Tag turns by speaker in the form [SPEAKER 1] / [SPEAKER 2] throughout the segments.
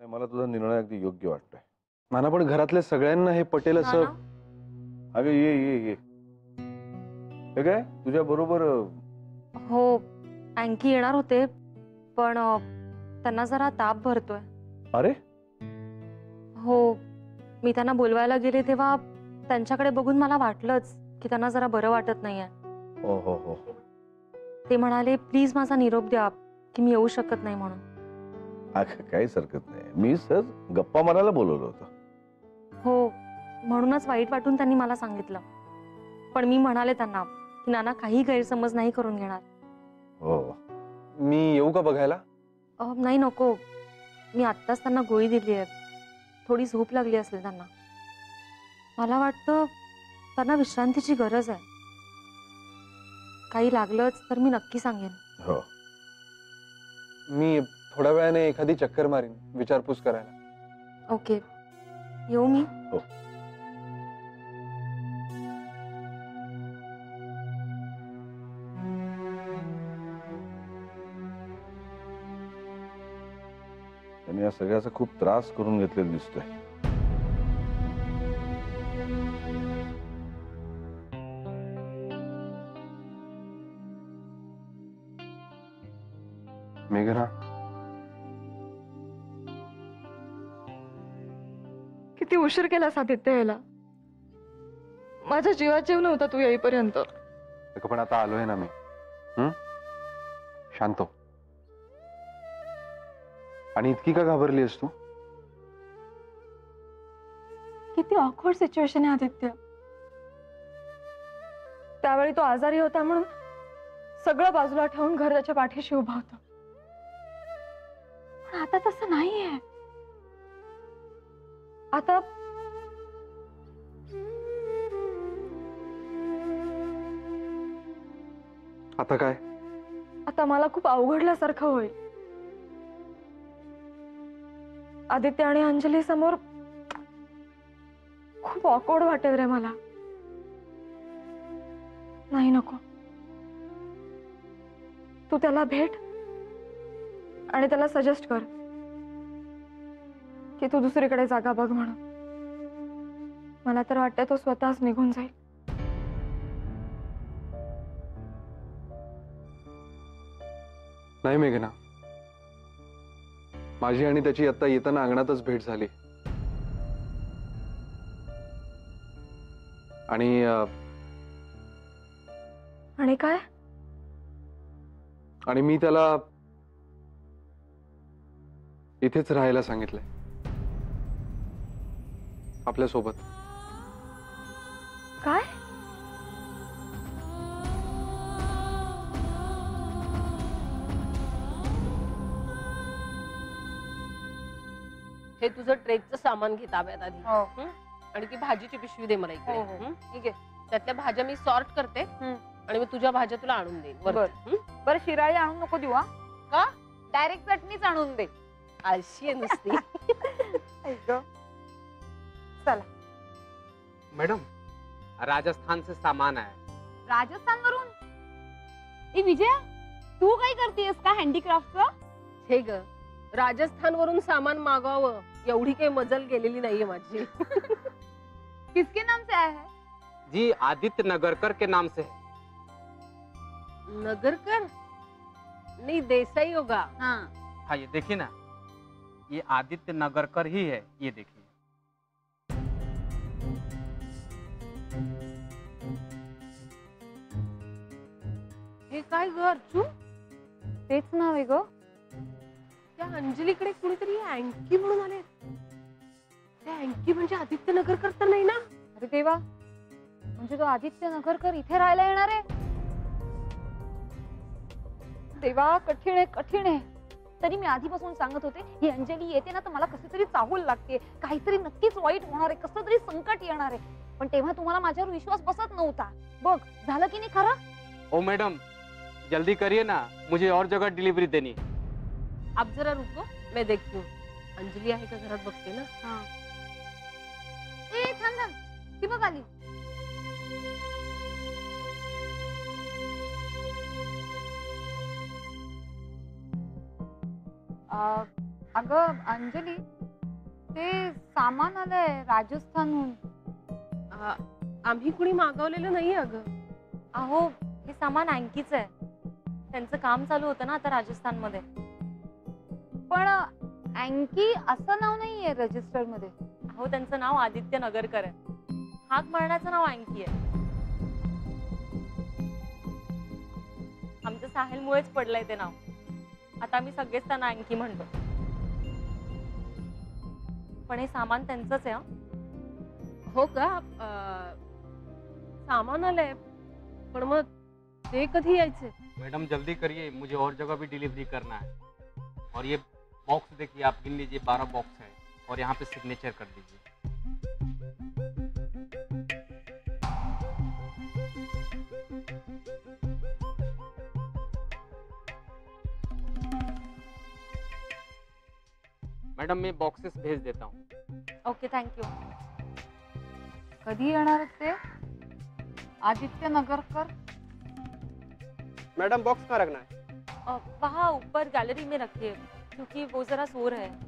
[SPEAKER 1] मला तुझा निर्णय अगदी योग्य वाटतोय.
[SPEAKER 2] मला पण घरातल्या सगळ्यांना हे पटेल असं.
[SPEAKER 1] अगं ये ये ये. हे काय तुझ्या बरोबर?
[SPEAKER 3] हो, आणखी येणार होते पण त्यांना जरा ताप भरतोय.
[SPEAKER 1] अरे
[SPEAKER 3] हो, मी त्यांना बोलवायला गेले तेव्हा त्यांच्याकडे बघून मला वाटलंच की त्यांना जरा बरं वाटत नाहीये.
[SPEAKER 1] हो हो हो.
[SPEAKER 3] ते म्हणाले प्लीज माझा निरोप द्या की मी येऊ शकत नाही म्हणून.
[SPEAKER 1] अगं काहीच हरकत नाही. मी सहज गप्पा मारायला बोलवलं होतं.
[SPEAKER 3] हो, म्हणूनच वाईट वाटून त्यांनी मला सांगितलं. पण मी म्हणाले त्यांना की नाना काही गैरसमज नाही करून घेणार.
[SPEAKER 1] हो.
[SPEAKER 2] मी येऊ का बघायला?
[SPEAKER 3] नाही नको, मी आत्ताच त्यांना गोळी दिली आहे. थोडी झोप लागली असेल त्यांना. मला वाटतं त्यांना विश्रांतीची गरज आहे. काही लागलंच तर मी नक्की सांगेन.
[SPEAKER 1] हो.
[SPEAKER 2] मी थोड्या वेळाने एखादी चक्कर मारीन विचारपूस करायला.
[SPEAKER 3] ओके, येऊ मी?
[SPEAKER 1] हो. त्यांनी या सगळ्याचा खूप त्रास करून घेतलेला दिसतोय.
[SPEAKER 2] मेघना,
[SPEAKER 4] किती उशीर केलास आदित्य यायला. माझ्या जीवात जीव नव्हता तू येईपर्यंत.
[SPEAKER 2] पण आता आलोय ना मी. शांत हो. आणि इतकी का घाबरली आहेस तू?
[SPEAKER 4] किती ऑकवर्ड सिच्युएशन आहे आदित्य. त्यावेळी तो आजारी होता म्हणून सगळं बाजूला ठेवून घर त्याच्या पाठीशी उभा होता. पण आता तसं नाहीये. आता
[SPEAKER 2] आता काय?
[SPEAKER 4] आता मला खूप अवघडल्यासारखं होईल. आदित्य आणि अंजली समोर खूप ऑकवर्ड वाटेल रे मला. नाही नको. तू त्याला भेट आणि त्याला सजेस्ट कर की तू दुसरीकडे जागा बघ म्हणून. मला तर वाटतं तो स्वतःच निघून जाईल.
[SPEAKER 2] नाही मेघना, माझी आणि त्याची आता येताना अंगणातच भेट झाली.
[SPEAKER 4] आणि काय?
[SPEAKER 2] आणि मी त्याला इथेच राहायला सांगितलंय आपल्या सोबत.
[SPEAKER 4] काय?
[SPEAKER 5] हे तुझं ट्रेकचं सामान घे ताब्यात आधी. आणि ती भाजीची पिशवी दे मला इकडे. ठीक आहे, त्यातल्या भाज्या मी सॉर्ट करते आणि मी तुझ्या भाज्या तुला आणून देईन.
[SPEAKER 6] बरं, शिराळी आणून नको देऊ.
[SPEAKER 5] का?
[SPEAKER 6] डायरेक्ट चटणीच आणून दे.
[SPEAKER 5] आळशी आहे नुसती.
[SPEAKER 6] चला.
[SPEAKER 7] मैडम, राजस्थान से सामान है.
[SPEAKER 6] राजस्थान वरून? ए विजया, तू काय करतेस का हँडीक्राफ्टचं?
[SPEAKER 5] हे ग, राजस्थान वरून सामान मागवावं एवढी काही मजल गेलेली नाहीये माझी.
[SPEAKER 6] किसके नाम से आया है?
[SPEAKER 7] जी आदित्य नगरकर के नाम से है.
[SPEAKER 5] नगरकर? नहीं, देसाई होगा.
[SPEAKER 7] हाँ, ये देखिए ना, ये आदित्य नगरकर ही है. ये देखिए.
[SPEAKER 5] हे काय ग अर्जू?
[SPEAKER 6] तेच नाव आहे ग.
[SPEAKER 5] त्या अंजलीकडे कुणीतरी अँकी म्हणून आले. त्या अँकी म्हणजे आदित्य नगरकर तर नाही ना?
[SPEAKER 6] अरे देवा, म्हणजे तो आदित्य नगरकर इथे राहायला येणार आहे? देवा, कठीण आहे, कठीण आहे. तरी मी आधीपासून सांगत होते ही अंजली येते ना तर मला कसं तरी चाहूल लागते. काहीतरी नक्कीच वाईट होणार आहे, कसं तरी संकट येणार आहे. पण तेव्हा तुम्हाला माझ्यावर विश्वास बसत नव्हता. बघ झालं की नाही खरं?
[SPEAKER 7] ओ मैडम, जल्दी करिए ना, मुझे और जगह डिलीवरी देनी है.
[SPEAKER 5] आप जरा रुको, मैं देखती हूँ. अंजली आहे का घरात बघते ना.
[SPEAKER 6] हाँ. ए थांब थांब, ती बघ आली. अगं अंजली, सामान आलंय राजस्थानहून.
[SPEAKER 5] आम्ही कुणी मागवलेलं नाही अगं.
[SPEAKER 3] अहो हे सामान अँकीच आहे. त्यांचं काम चालू होतं ना आता राजस्थानमध्ये.
[SPEAKER 6] पण अँकी असं नाव नाहीये रजिस्टर मध्ये.
[SPEAKER 3] अहो त्यांचं नाव आदित्य नगरकर आहे. हाक मारण्याचं नाव अँकी आहे. आमच्या साहिलमुळेच पडलंय ते नाव. आता आम्ही सगळेच त्यांना अँकी म्हणतो. पण हे सामान त्यांचंच आहे.
[SPEAKER 5] हो का? सामान आलंय पण मग ते कधी यायचे?
[SPEAKER 7] मैडम जल्दी करिए, मुझे और जगह भी डिलीवरी करना है। और ये बॉक्स देखिए, आप गिन लीजिए, 12 बॉक्स है और यहाँ पे सिग्नेचर कर दीजिए। मैडम मैं बॉक्सेस भेज देता हूँ।
[SPEAKER 3] Okay thank you.
[SPEAKER 6] कधी येणार आहेत ते आदित्य नगरकर?
[SPEAKER 8] मैडम बॉक्स कहाँ रखना है?
[SPEAKER 3] वहाँ ऊपर गैलरी में रखिए क्योंकि वो जरा सो रहे हैं.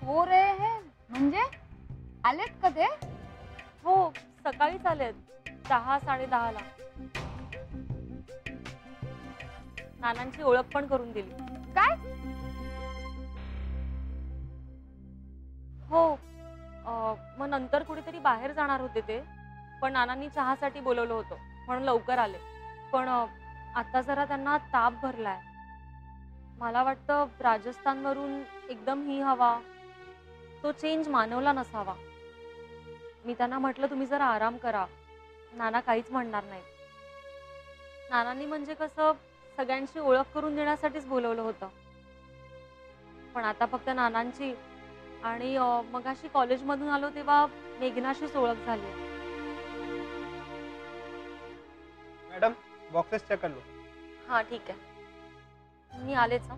[SPEAKER 6] हो रे है म्हणजे आलेत का ते?
[SPEAKER 3] हो सकाळीच आलेत 10-10:30 ला. नानांची ओळख पण करून दिली.
[SPEAKER 6] काय?
[SPEAKER 3] हो मग नंतर कुठेतरी बाहेर जाणार होते ते. पण नानांनी चहासाठी बोलवलं होतं म्हणून लवकर आले. पण आता जरा त्यांना ताप भरलाय. मला वाटतं राजस्थानवरून एकदम ही हवा, तो चेंज मानवला नसावा. मी त्यांना म्हटलं तुम्ही जरा आराम करा, नाना काहीच म्हणणार नाहीत. नानांनी म्हणजे कसं सगळ्यांची ओळख करून देण्यासाठीच बोलवलं होतं. पण आता फक्त नानांची आणि मगाशी कॉलेजमधून आलो तेव्हा मेघनाशीच ओळख झाली.
[SPEAKER 8] मैडम बॉक्सेस चेक कर लो.
[SPEAKER 3] हाँ ठीक है, मी आलेच.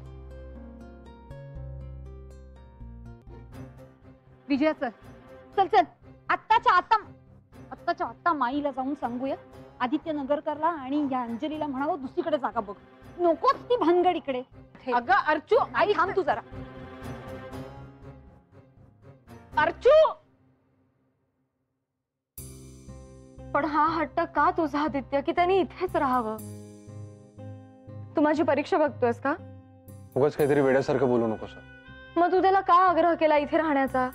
[SPEAKER 6] विजया चल चल चल आत्ताच्या आत्ता माईला जाऊन सांगूया आदित्य नगरकरला आणि या अंजलीला म्हणावं दुसरीकडे जागा बघ. नकोच ती भानगड इकडे.
[SPEAKER 5] अगं अर्चू,
[SPEAKER 6] आई थांब तू जरा.
[SPEAKER 5] अर्चू
[SPEAKER 4] पण हा हट्ट का तुझा आदित्य की त्यांनी इथेच राहावं? तू माझी परीक्षा बघतोयस का?
[SPEAKER 2] उगाच काहीतरी वेड्यासारखं बोलू नकोस.
[SPEAKER 4] मग तू त्याला का आग्रह केला इथे राहण्याचा?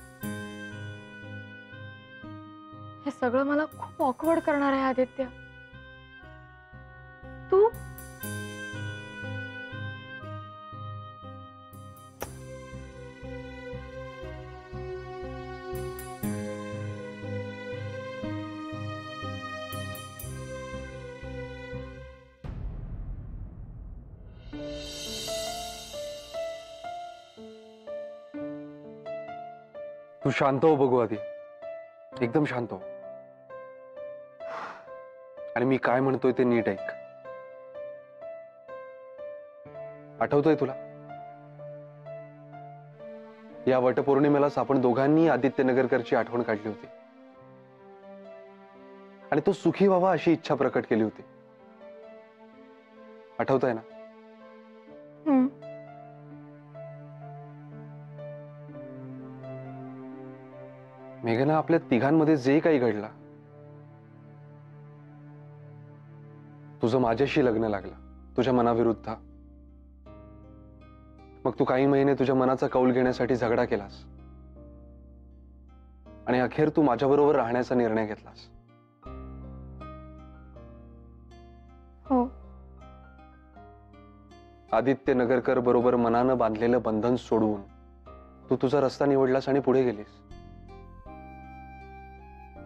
[SPEAKER 4] हे सगळं मला खूप ऑकवर्ड करणार आहे आदित्य. तू
[SPEAKER 2] तू शांत हो बघू आधी, एकदम शांत हो. आणि मी काय म्हणतोय ते नीट ऐक. आठवतोय तुला या वटपौर्णिमेलाच आपण दोघांनी आदित्य नगरकरची आठवण काढली होती आणि तो सुखी व्हावा अशी इच्छा प्रकट केली होती. आठवतंय ना? मेघना, आपल्या तिघांमध्ये जे काही घडलं, तुझं माझ्याशी लग्न लागलं तुझ्या मनाविरुद्ध. मग तू काही महिने तुझ्या मनाचा कौल घेण्यासाठी झगडा केलास आणि अखेर तू माझ्याबरोबर राहण्याचा निर्णय घेतलास.
[SPEAKER 4] हो.
[SPEAKER 2] आदित्य नगरकर बरोबर मनानं बांधलेलं बंधन सोडवून तू तुझा रस्ता निवडलास आणि पुढे गेलीस.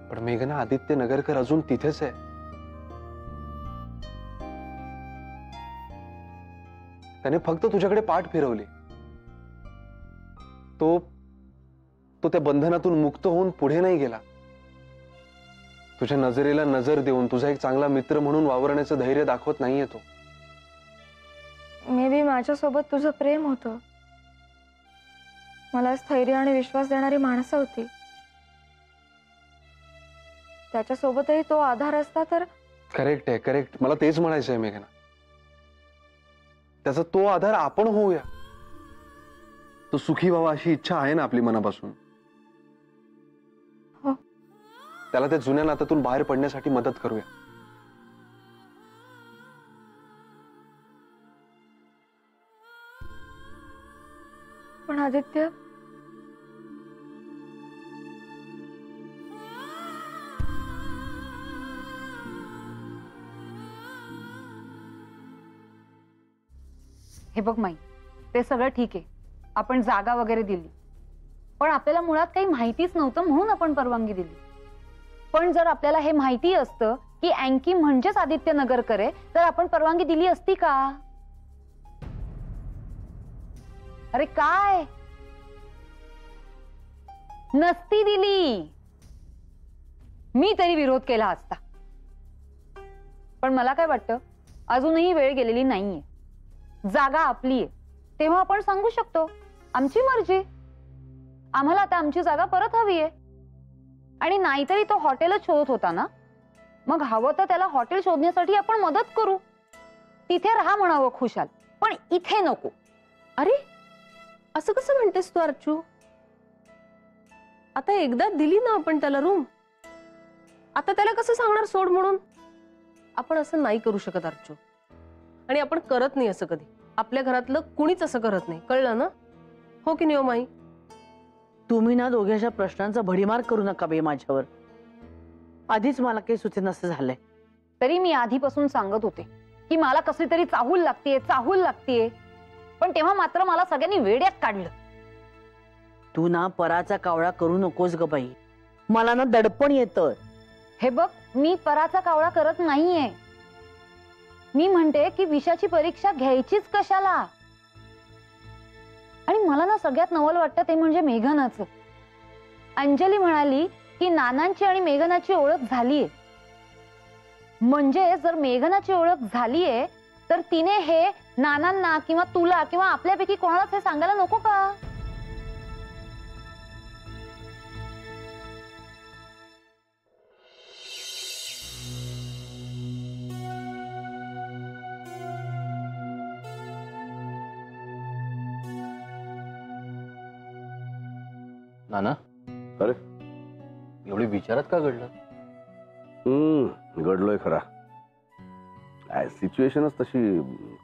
[SPEAKER 2] पण मेघना, आदित्य नगरकर अजून तिथेच आहे. त्याने फक्त तुझ्याकडे पाठ फिरवली. तो त्या बंधनातून मुक्त होऊन पुढे नाही गेला. तुझ्या नजरेला नजर देऊन तुझा एक चांगला मित्र म्हणून वावरण्याचं धैर्य दाखवत नाहीये तो.
[SPEAKER 4] मे बी माझ्यासोबत तुझं प्रेम होतं. मला स्थैर्य आणि विश्वास देणारी माणसं होती. त्याच्यासोबतही तो आधार असता तर.
[SPEAKER 2] करेक्ट आहे, करेक्ट. मला तेच म्हणायचं आहे मेघना. त्याचा तो आधार आपण होऊया. तो सुखी व्हावा अशी इच्छा आहे ना आपली मनापासून. त्याला त्या जुन्या नात्यातून बाहेर पडण्यासाठी मदत करूया.
[SPEAKER 4] पण आदित्य,
[SPEAKER 6] हे बघ माई, ते सगळं ठीक आहे, आपण जागा वगैरे दिली, पण आपल्याला मुळात काही माहितीच नव्हतं म्हणून आपण परवानगी दिली. पण जर आपल्याला हे माहिती असतं की अँकी म्हणजेच आदित्य नगरकर आहे, तर आपण परवानगी दिली असती का? अरे काय, नसती दिली. मी तरी विरोध केला असता. पण मला काय वाटतं, अजूनही वेळ गेलेली नाहीये. जागा आपली आहे, तेव्हा आपण सांगू शकतो आमची मर्जी, आम्हाला आता आमची जागा परत हवी आहे. आणि नाहीतरी तो हॉटेलच शोधत होता ना, मग हवं तर त्याला हॉटेल शोधण्यासाठी आपण मदत करू. तिथे राहा म्हणावं खुशाल, पण इथे नको.
[SPEAKER 5] अरे असं कसं म्हणतेस तू अर्चू? आता एकदा दिली ना आपण त्याला रूम, आता त्याला कसं सांगणार सोड म्हणून? आपण असं नाही करू शकत अर्चू, आणि आपण करत नाही असं कधी. आपल्या घरातलं कुणीच असं करत नाही, कळलं ना? हो की नाही हो माई?
[SPEAKER 9] तुम्ही ना दोघ्याच्या प्रश्नांचा भडीमार करू नका बे माझ्यावर. आधीच मला काही सुचेनासं झालंय.
[SPEAKER 6] तरी मी आधीपासून सांगत होते की मला कसली तरी चाहूल लागतीये, पण तेव्हा मात्र मला सगळ्यांनी वेड्यात काढलं.
[SPEAKER 9] तू ना पराचा कावळा करू नकोस ग बाई, मला ना दडपण येतं.
[SPEAKER 6] हे बघ, मी पराचा कावळा करत नाहीये. मी म्हणते की विषाची परीक्षा घ्यायचीच कशाला. आणि मला ना सगळ्यात नवल वाटतं ते म्हणजे मेघनाचं. अंजली म्हणाली की नानांची आणि मेघनाची ओळख झालीये. म्हणजे जर मेघनाची ओळख झालीये तर तिने हे नानांना किंवा तुला किंवा आपल्यापैकी कोणालाच हे सांगायला नको का?
[SPEAKER 1] नाना,
[SPEAKER 2] अरे
[SPEAKER 1] एवढी विचारात का घडलं?
[SPEAKER 10] घडलोय खरा. सिच्युएशनच तशी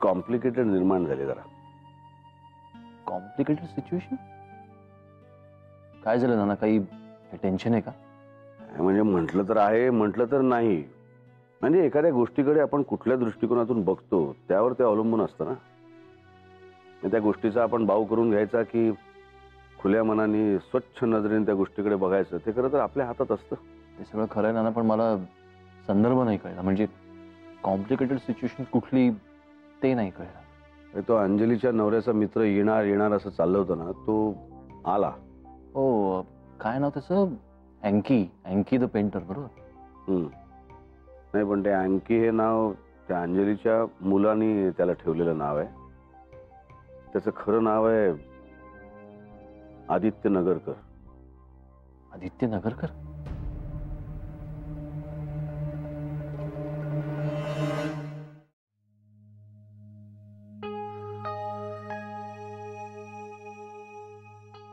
[SPEAKER 10] कॉम्प्लिकेटेड निर्माण झाली जरा.
[SPEAKER 1] Complicated situation? काय झालं नाना? काही टेन्शन आहे का?
[SPEAKER 10] म्हणजे म्हटलं तर आहे, म्हटलं तर नाही. म्हणजे एखाद्या गोष्टीकडे आपण कुठल्या दृष्टिकोनातून बघतो त्यावर ते अवलंबून असतं ना. त्या गोष्टीचा आपण भाव करून घ्यायचा की खुल्या मनाने स्वच्छ नजरेने त्या गोष्टीकडे बघायचं, ते खरं तर आपल्या हातात असतं.
[SPEAKER 1] ते सगळं खरं आहे नाना, पण मला संदर्भ नाही कळला. म्हणजे कॉम्प्लिकेटेड सिच्युएशन कुठली ते नाही कळलं.
[SPEAKER 10] तो अंजलीच्या नवऱ्याचा मित्र येणार असं चाललं होतं ना, तो आला.
[SPEAKER 1] हो, काय नाव त्याचं? अँकी द पेंटर, बरोबर?
[SPEAKER 10] नाही, पण ते अँकी हे नाव त्या अंजलीच्या मुलांनी त्याला ठेवलेलं नाव आहे. त्याचं खरं नाव आहे आदित्य नगरकर.
[SPEAKER 1] आदित्य नगरकर?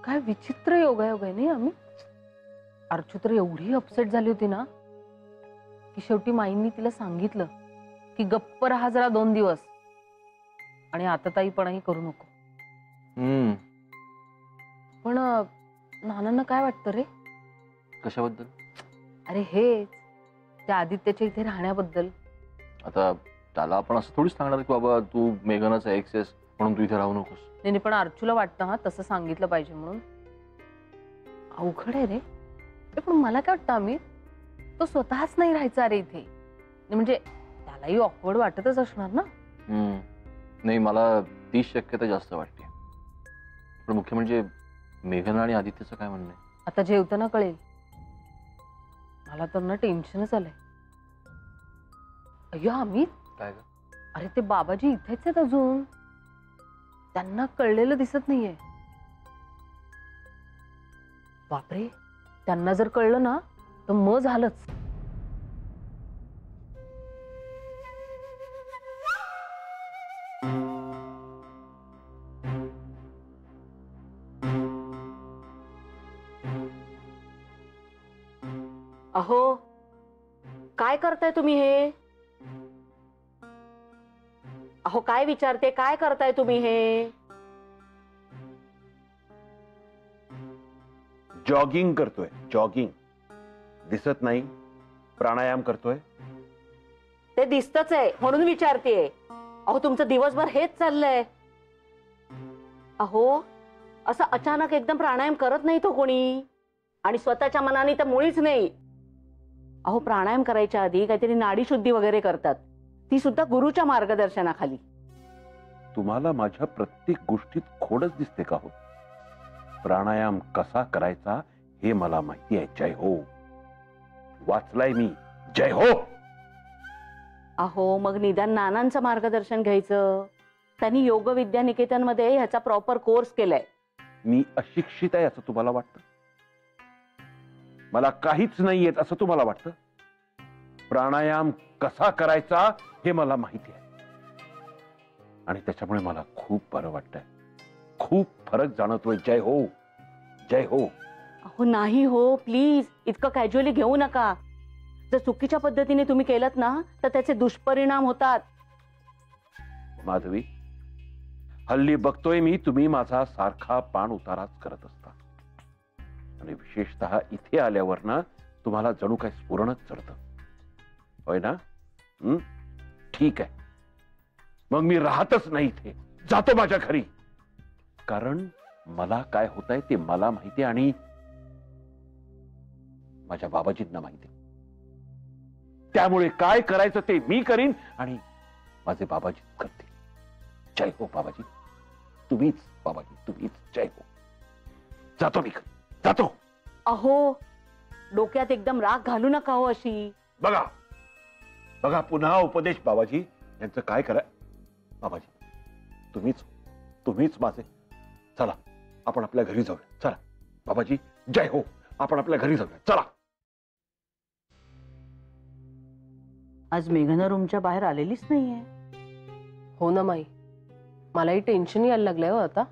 [SPEAKER 5] काय विचित्र योगायोग आहे नाही आम्ही. अर्चू तर एवढी अपसेट झाली होती ना की शेवटी माईंनी तिला सांगितलं की गप्प राहा जरा 2 दिवस, आणि आता ताईपणाही करू नको. पण नानांना काय वाटतं रे?
[SPEAKER 1] कशाबद्दल?
[SPEAKER 5] अरे हेच, त्या आदित्यच्या इथे राहण्याबद्दल.
[SPEAKER 1] आता त्याला आपण असं थोडीच सांगणार की बाबा तू मेघनाचा एक्स आहेस म्हणून तू इथे राहू नकोस.
[SPEAKER 5] नाही, पण अर्चूला वाटतं हा तसं सांगितलं पाहिजे म्हणून. अवघड आहे रे. पण मला काय वाटतं आम्ही, तो स्वतःच नाही राहायचा रे इथे. म्हणजे त्यालाही ऑकवर्ड वाटतच असणार ना.
[SPEAKER 1] नाही, मला तीच शक्यता जास्त वाटते. पण मुख्य म्हणजे मेघना आणि आदित्यचं काय म्हणणं आहे?
[SPEAKER 5] आता जेवताना कळेल. मला तर ना टेन्शनच आलंय. अय्यो अमित,
[SPEAKER 1] काय ग?
[SPEAKER 5] अरे ते बाबाजी इथेच आहेत अजून, त्यांना कळलेलं दिसत नाहीये. बापरे, त्यांना जर कळलं ना तर मग झालंच.
[SPEAKER 9] अहो काय करताय तुम्ही हे? अहो काय विचारते, काय करताय तुम्ही हे?
[SPEAKER 10] जॉगिंग करतोय, जॉगिंग. दिसत नाही? प्राणायाम करतोय.
[SPEAKER 9] ते दिसतच आहे म्हणून विचारतेय. अहो तुमचं दिवसभर हेच चाललंय. अहो असं अचानक एकदम प्राणायाम करत नाही तो कोणी, आणि स्वतःच्या मनाने तर मुळीच नाही. अहो प्राणायाम करायच्या आधी काहीतरी नाडी शुद्धी वगैरे करतात, ती सुद्धा गुरुच्या मार्गदर्शनाखाली.
[SPEAKER 10] तुम्हाला माझ्या प्रत्येक गोष्टीत खोडच दिसते का हो? प्राणायाम कसा करायचा हे मला माहिती आहे. जय हो. वाचलाय मी. जय हो.
[SPEAKER 9] अहो मग निदान नानांचं मार्गदर्शन घ्यायचं. त्यांनी योग विद्या निकेतन मध्ये ह्याचा प्रॉपर कोर्स केलाय.
[SPEAKER 10] मी अशिक्षित आहे असं तुम्हाला वाटतं? मला काहीच नाही येत असं तुम्हाला वाटतं? प्राणायाम कसा करायचा हे मला माहिती आहे, आणि त्याच्यामुळे मला खूप बरं वाटतंय. खूप फरक जाणवतोय. जय हो. जय हो.
[SPEAKER 9] अहो नाही हो, प्लीज इतकं कॅज्युअली घेऊ नका. जर चुकीच्या पद्धतीने तुम्ही केलत ना तर त्याचे दुष्परिणाम होतात.
[SPEAKER 10] माधवी, हल्ली बघतोय मी तुम्ही माझा सारखा पाण उताराच करत असता, आणि विशेषतः इथे आल्यावर ना तुम्हाला जणू काय स्फुरणच चढतं. होय ना? ठीक आहे, मग मी राहतच नाही इथे, जातो माझ्या घरी. कारण मला काय होतंय ते मला माहिती, आणि माझ्या बाबाजींना माहिती. त्यामुळे काय करायचं ते मी करीन, आणि माझे बाबाजी करतील. जय हो बाबाजी. तुम्हीच बाबाजी, तुम्हीच. जय हो. जातो मी, जातो.
[SPEAKER 9] अहो डोक्यात एकदम राग घालू नका हो अशी.
[SPEAKER 10] बघा बघा, पुन्हा उपदेश. बाबाजी यांचं काय करा. बाबाजी तुम्हीच माझे. चला आपण आपल्या घरी जाऊया. चला बाबाजी. जय हो. आपण आपल्या घरी जाऊया. चला.
[SPEAKER 9] आज मेघना रूमच्या बाहेर आलेलीच नाहीये.
[SPEAKER 5] हो ना माई, मलाही टेन्शन यायला लागलंय हो आता.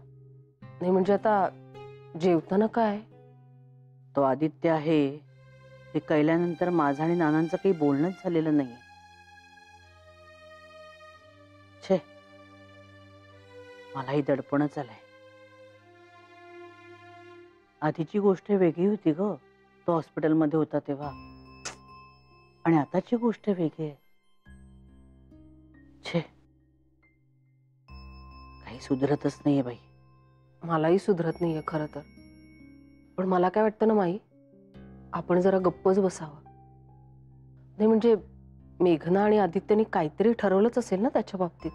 [SPEAKER 5] नाही म्हणजे आता जेवताना काय,
[SPEAKER 9] तो आदित्य आहे हे कळल्यानंतर माझं आणि नानांचं काही बोलणंच झालेलं नाहीये. छे, मलाही दडपणच आलंय. आधीची गोष्ट वेगळी होती ग, तो हॉस्पिटलमध्ये होता तेव्हा, आणि आताची गोष्ट वेगळी आहे. छे, काही सुधरतच नाहीये बाई.
[SPEAKER 5] मलाही सुधरत नाहीये खरं तर. पण मला काय वाटतं ना माई, आपण जरा गप्पच बसावं. नाही म्हणजे मेघना आणि आदित्यनी काहीतरी ठरवलंच असेल ना त्याच्या बाबतीत.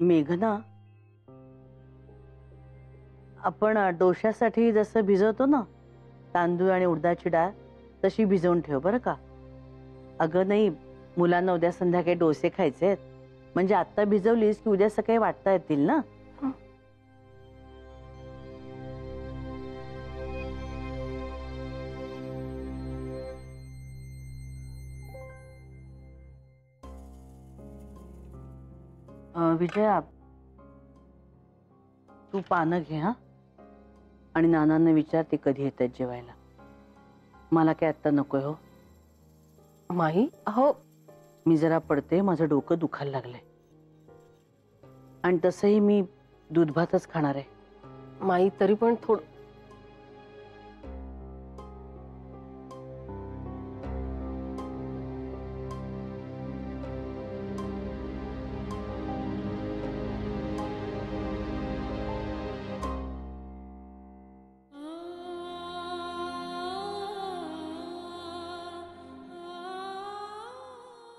[SPEAKER 9] मेघना, आपण डोश्यासाठी जसं भिजवतो ना तांदूळ आणि उडदाची डाळ, तशी भिजवून ठेव बरं का. अगं नाही, मुलांना उद्या संध्याकाळी डोसे खायचे आहेत, म्हणजे आता भिजवलीस की उद्या सकाळी वाटता येतील ना. विजया, तू पानं घे हा, आणि नानांना विचार ते कधी येतात जेवायला. मला काय आत्ता नकोय हो.
[SPEAKER 5] माही अहो,
[SPEAKER 9] मी जरा पडते, माझं डोकं दुखायला लागलंय, आणि तसंही मी दूध भातच खाणार आहे.
[SPEAKER 5] माई तरी पण थोडं.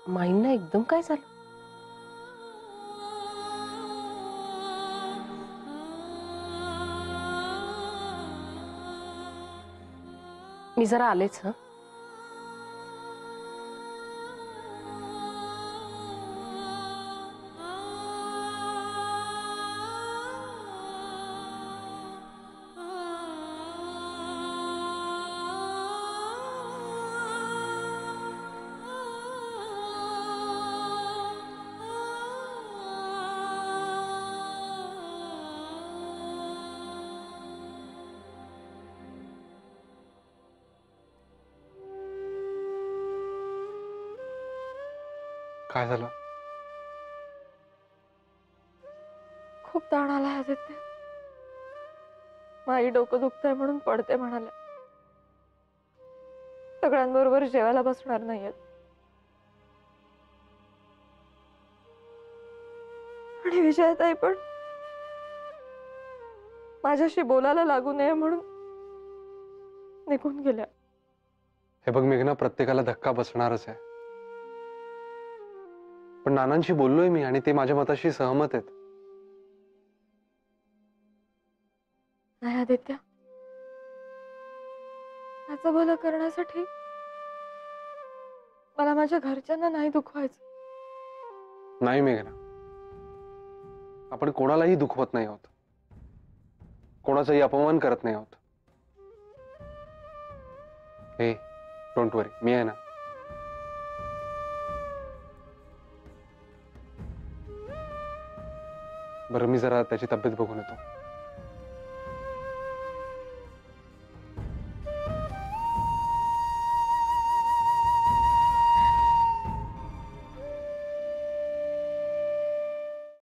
[SPEAKER 5] माईंना एकदम काय झालं? मी जरा आलेच. हं.
[SPEAKER 2] काय झालं?
[SPEAKER 4] खूप ताण आला आदित्य. माझी डोकं दुखतंय म्हणून पडते म्हणाले. सगळ्यांबरोबर जेवायला बसणार नाहीयेत. आणि विजयताई पण माझ्याशी बोलायला लागू नये म्हणून निघून गेल्या.
[SPEAKER 2] हे बघ मेघना, प्रत्येकाला धक्का बसणारच आहे. पण नानांशी बोललोय मी आणि ते माझ्या मताशी सहमत आहेत.
[SPEAKER 4] नाही आदित्य, त्याचं भलं करण्यासाठी मला माझ्या घरच्यांना नाही दुखवायचं.
[SPEAKER 2] नाही मेघना, आपण कोणालाही दुखवत नाही आहोत, कोणाचाही अपमान करत नाही आहोत. हे डोंट वरी, मी आहे ना. बरं, मी जरा त्याची तब्येत बघून येतो.